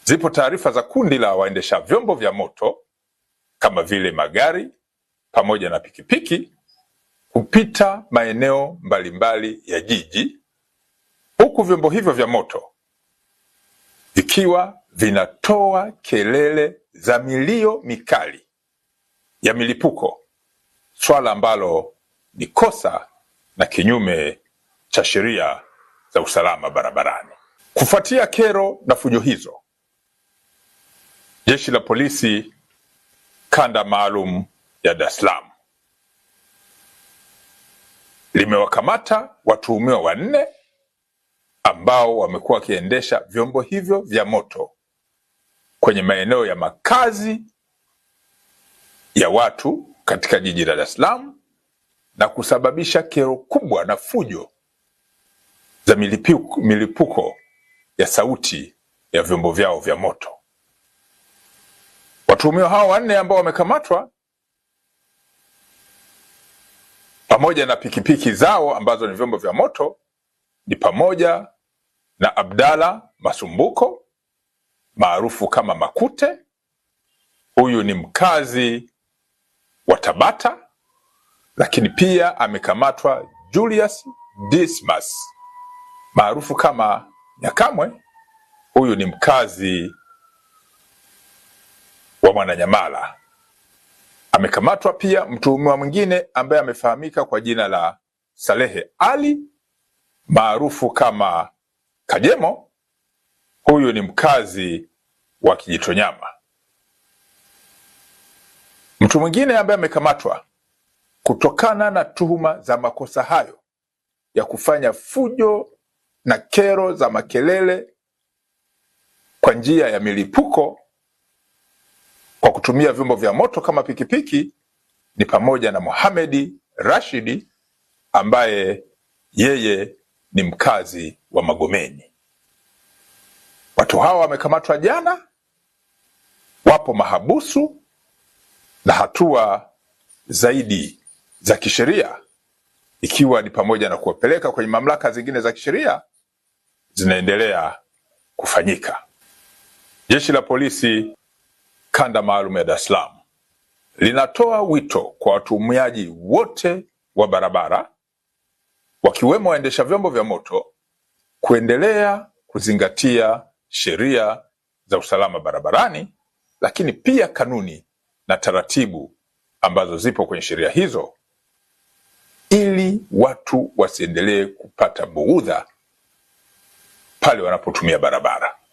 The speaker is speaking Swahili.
Zipo taarifa za kundi la waendesha vyombo vya moto kama vile magari pamoja na pikipiki kupita maeneo mbalimbali ya jiji, huku vyombo hivyo vya moto vikiwa vinatoa kelele za milio mikali ya milipuko, swala ambalo ni kosa na kinyume cha sheria za usalama barabarani. Kufuatia kero na fujo hizo, Jeshi la Polisi Kanda Maalum ya Dar es Salaam limewakamata watuhumiwa 4 ambao wamekuwa wakiendesha vyombo hivyo vya moto kwenye maeneo ya makazi ya watu katika jiji la Dar es Salaam na kusababisha kero kubwa na fujo za milipuko ya sauti ya vyombo vyao vya moto. Watuhumiwa hao 4 ambao wamekamatwa pamoja na pikipiki zao ambazo ni vyombo vya moto ni pamoja na Abdalla Masumbuko maarufu kama Makute. Huyu ni mkazi wa Tabata, lakini pia amekamatwa Julius Dismas maarufu kama Nyakamwe. Huyu ni mkazi wa Mwananyamala. Amekamatwa pia mtuhumiwa mwingine ambaye amefahamika kwa jina la Salehe Ali maarufu kama Kajemo. Huyu ni mkazi wa Kijitonyama. Mtu mwingine ambaye amekamatwa kutokana na tuhuma za makosa hayo ya kufanya fujo na kero za makelele kwa njia ya milipuko kwa kutumia vyombo vya moto kama pikipiki ni pamoja na Mohamed Rashidi ambaye yeye ni mkazi wa Magomeni. Watu hawa wamekamatwa jana, wapo mahabusu na hatua zaidi za kisheria ikiwa ni pamoja na kuwapeleka kwenye mamlaka zingine za kisheria zinaendelea kufanyika. Jeshi la Polisi Kanda Maalum ya Dar es Salaam linatoa wito kwa watumiaji wote wa barabara wakiwemo waendesha vyombo vya moto kuendelea kuzingatia sheria za usalama barabarani, lakini pia kanuni na taratibu ambazo zipo kwenye sheria hizo ili watu wasiendelee kupata bughudha pale wanapotumia barabara.